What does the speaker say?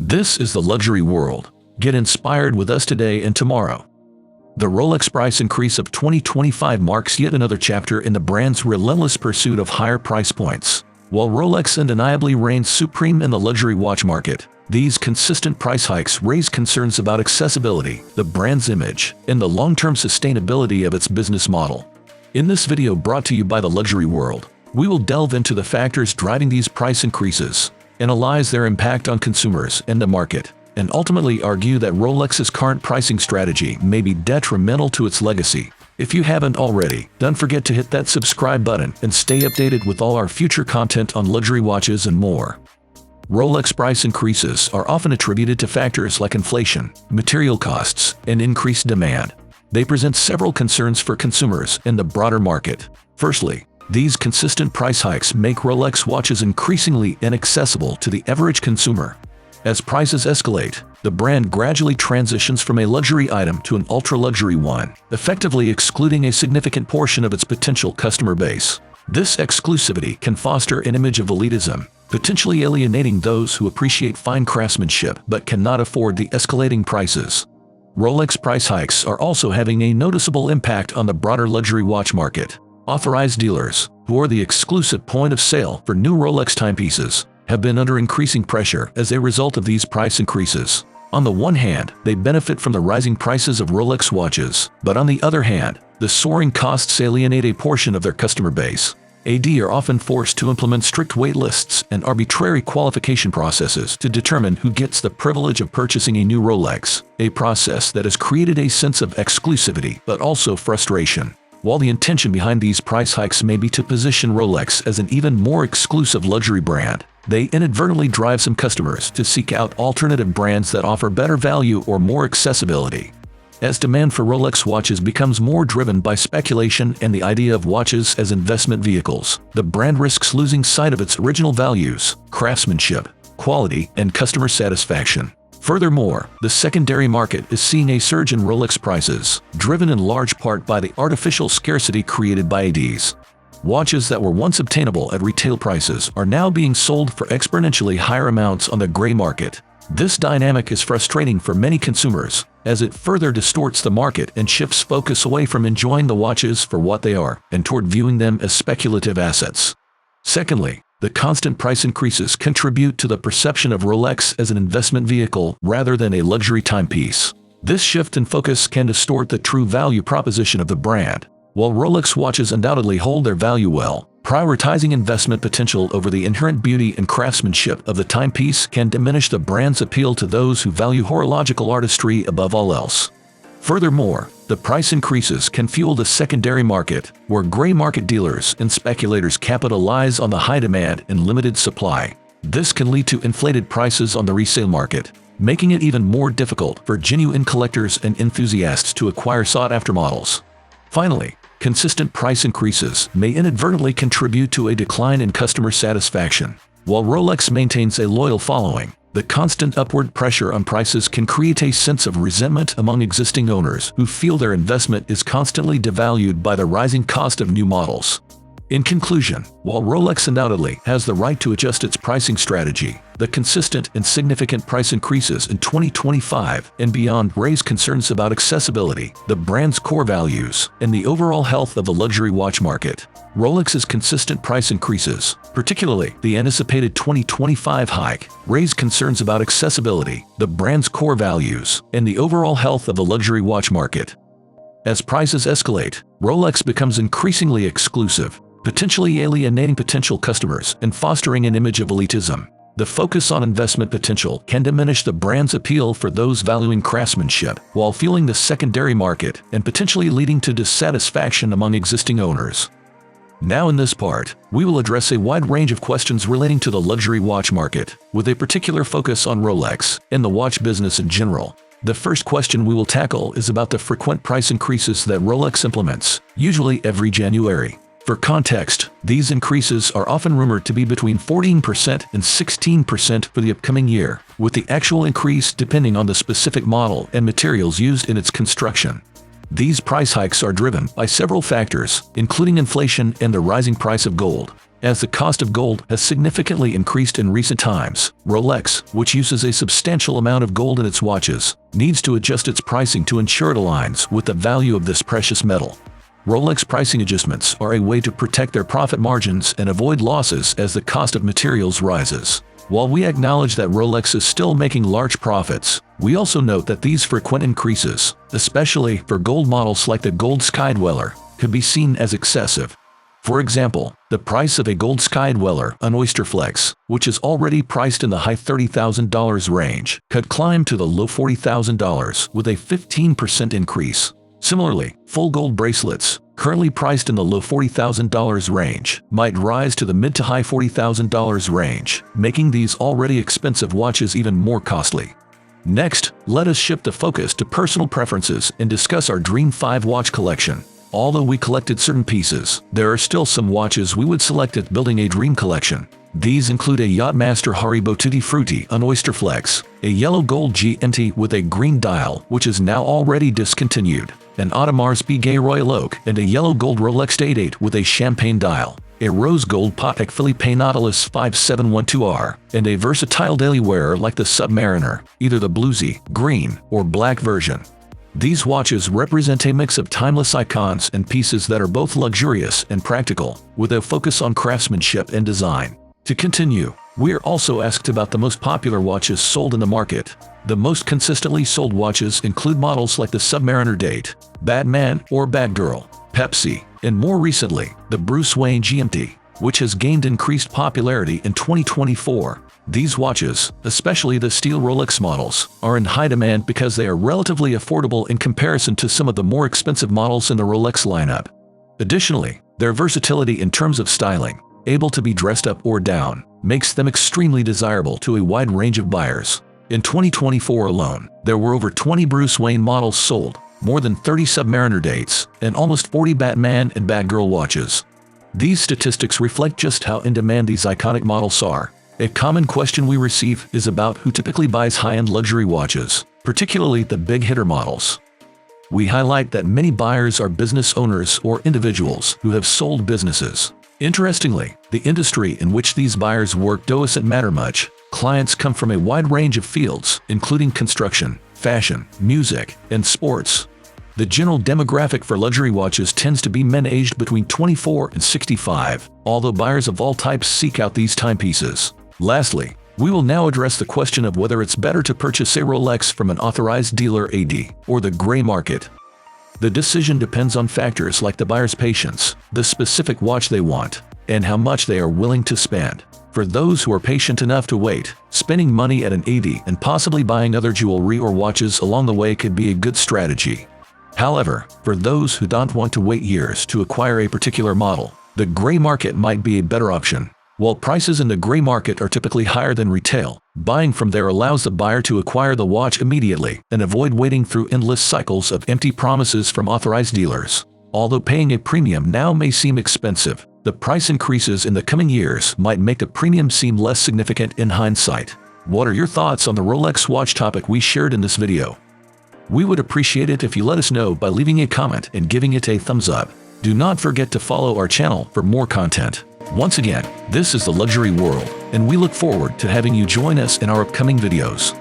This is the luxury world. Get inspired with us today and tomorrow. The Rolex price increase of 2025 marks yet another chapter in the brand's relentless pursuit of higher price points. While Rolex undeniably reigns supreme in the luxury watch market, these consistent price hikes raise concerns about accessibility, the brand's image, and the long-term sustainability of its business model. In this video brought to you by the Luxury World, we will delve into the factors driving these price increases, analyze their impact on consumers and the market, and ultimately argue that Rolex's current pricing strategy may be detrimental to its legacy. If you haven't already, don't forget to hit that subscribe button and stay updated with all our future content on luxury watches and more. Rolex price increases are often attributed to factors like inflation, material costs, and increased demand. They present several concerns for consumers and the broader market. Firstly, these consistent price hikes make Rolex watches increasingly inaccessible to the average consumer. As prices escalate, the brand gradually transitions from a luxury item to an ultra-luxury one, effectively excluding a significant portion of its potential customer base. This exclusivity can foster an image of elitism, potentially alienating those who appreciate fine craftsmanship but cannot afford the escalating prices. Rolex price hikes are also having a noticeable impact on the broader luxury watch market. Authorized dealers, who are the exclusive point of sale for new Rolex timepieces, have been under increasing pressure as a result of these price increases. On the one hand, they benefit from the rising prices of Rolex watches, but on the other hand, the soaring costs alienate a portion of their customer base. AD are often forced to implement strict wait lists and arbitrary qualification processes to determine who gets the privilege of purchasing a new Rolex, a process that has created a sense of exclusivity but also frustration. While the intention behind these price hikes may be to position Rolex as an even more exclusive luxury brand, they inadvertently drive some customers to seek out alternative brands that offer better value or more accessibility. As demand for Rolex watches becomes more driven by speculation and the idea of watches as investment vehicles, the brand risks losing sight of its original values, craftsmanship, quality, and customer satisfaction. Furthermore, the secondary market is seeing a surge in Rolex prices, driven in large part by the artificial scarcity created by ADs. Watches that were once obtainable at retail prices are now being sold for exponentially higher amounts on the gray market. This dynamic is frustrating for many consumers, as it further distorts the market and shifts focus away from enjoying the watches for what they are and toward viewing them as speculative assets. Secondly, the constant price increases contribute to the perception of Rolex as an investment vehicle rather than a luxury timepiece. This shift in focus can distort the true value proposition of the brand. While Rolex watches undoubtedly hold their value well, prioritizing investment potential over the inherent beauty and craftsmanship of the timepiece can diminish the brand's appeal to those who value horological artistry above all else. Furthermore, the price increases can fuel the secondary market, where gray market dealers and speculators capitalize on the high demand and limited supply. This can lead to inflated prices on the resale market, making it even more difficult for genuine collectors and enthusiasts to acquire sought-after models. Finally, consistent price increases may inadvertently contribute to a decline in customer satisfaction. While Rolex maintains a loyal following, the constant upward pressure on prices can create a sense of resentment among existing owners who feel their investment is constantly devalued by the rising cost of new models. In conclusion, while Rolex undoubtedly has the right to adjust its pricing strategy, the consistent and significant price increases in 2025 and beyond raise concerns about accessibility, the brand's core values, and the overall health of the luxury watch market. Rolex's consistent price increases, particularly the anticipated 2025 hike, raise concerns about accessibility, the brand's core values, and the overall health of the luxury watch market. As prices escalate, Rolex becomes increasingly exclusive, potentially alienating potential customers and fostering an image of elitism. The focus on investment potential can diminish the brand's appeal for those valuing craftsmanship, while fueling the secondary market and potentially leading to dissatisfaction among existing owners. Now in this part, we will address a wide range of questions relating to the luxury watch market, with a particular focus on Rolex and the watch business in general. The first question we will tackle is about the frequent price increases that Rolex implements, usually every January. For context, these increases are often rumored to be between 14% and 16% for the upcoming year, with the actual increase depending on the specific model and materials used in its construction. These price hikes are driven by several factors, including inflation and the rising price of gold. As the cost of gold has significantly increased in recent times, Rolex, which uses a substantial amount of gold in its watches, needs to adjust its pricing to ensure it aligns with the value of this precious metal. Rolex pricing adjustments are a way to protect their profit margins and avoid losses as the cost of materials rises. While we acknowledge that Rolex is still making large profits, we also note that these frequent increases, especially for gold models like the Gold Skydweller, could be seen as excessive. For example, the price of a Gold Skydweller on Oysterflex, which is already priced in the high $30,000 range, could climb to the low $40,000 with a 15% increase. Similarly, full gold bracelets, currently priced in the low $40,000 range, might rise to the mid to high $40,000 range, making these already expensive watches even more costly. Next, let us shift the focus to personal preferences and discuss our Dream 5 watch collection. Although we collected certain pieces, there are still some watches we would select at building a dream collection. These include a Yachtmaster Haribo Tutti Frutti on Oysterflex, a yellow gold GMT with a green dial which is now already discontinued, an Audemars Piguet Royal Oak and a yellow gold Rolex ADs with a champagne dial, a rose gold Patek Philippe Nautilus 5712R, and a versatile daily wearer like the Submariner, either the bluesy, green, or black version. These watches represent a mix of timeless icons and pieces that are both luxurious and practical, with a focus on craftsmanship and design. To continue, we are also asked about the most popular watches sold in the market. The most consistently sold watches include models like the Submariner Date, Batman or Batgirl, Pepsi, and more recently, the Bruce Wayne GMT, which has gained increased popularity in 2024. These watches, especially the steel Rolex models, are in high demand because they are relatively affordable in comparison to some of the more expensive models in the Rolex lineup. Additionally, their versatility in terms of styling, able to be dressed up or down, makes them extremely desirable to a wide range of buyers. In 2024 alone, there were over 20 Bruce Wayne models sold, more than 30 Submariner Dates, and almost 40 Batman and Batgirl watches. These statistics reflect just how in demand these iconic models are. A common question we receive is about who typically buys high-end luxury watches, particularly the big-hitter models. We highlight that many buyers are business owners or individuals who have sold businesses. Interestingly, the industry in which these buyers work doesn't matter much. Clients come from a wide range of fields, including construction, fashion, music, and sports. The general demographic for luxury watches tends to be men aged between 24 and 65, although buyers of all types seek out these timepieces. Lastly, we will now address the question of whether it's better to purchase a Rolex from an authorized dealer AD or the gray market. The decision depends on factors like the buyer's patience, the specific watch they want, and how much they are willing to spend. For those who are patient enough to wait, spending money at an AD and possibly buying other jewelry or watches along the way could be a good strategy. However, for those who don't want to wait years to acquire a particular model, the gray market might be a better option. While prices in the gray market are typically higher than retail, buying from there allows the buyer to acquire the watch immediately and avoid waiting through endless cycles of empty promises from authorized dealers. Although paying a premium now may seem expensive, the price increases in the coming years might make the premium seem less significant in hindsight. What are your thoughts on the Rolex watch topic we shared in this video? We would appreciate it if you let us know by leaving a comment and giving it a thumbs up. Do not forget to follow our channel for more content. Once again, this is the Luxury World, and we look forward to having you join us in our upcoming videos.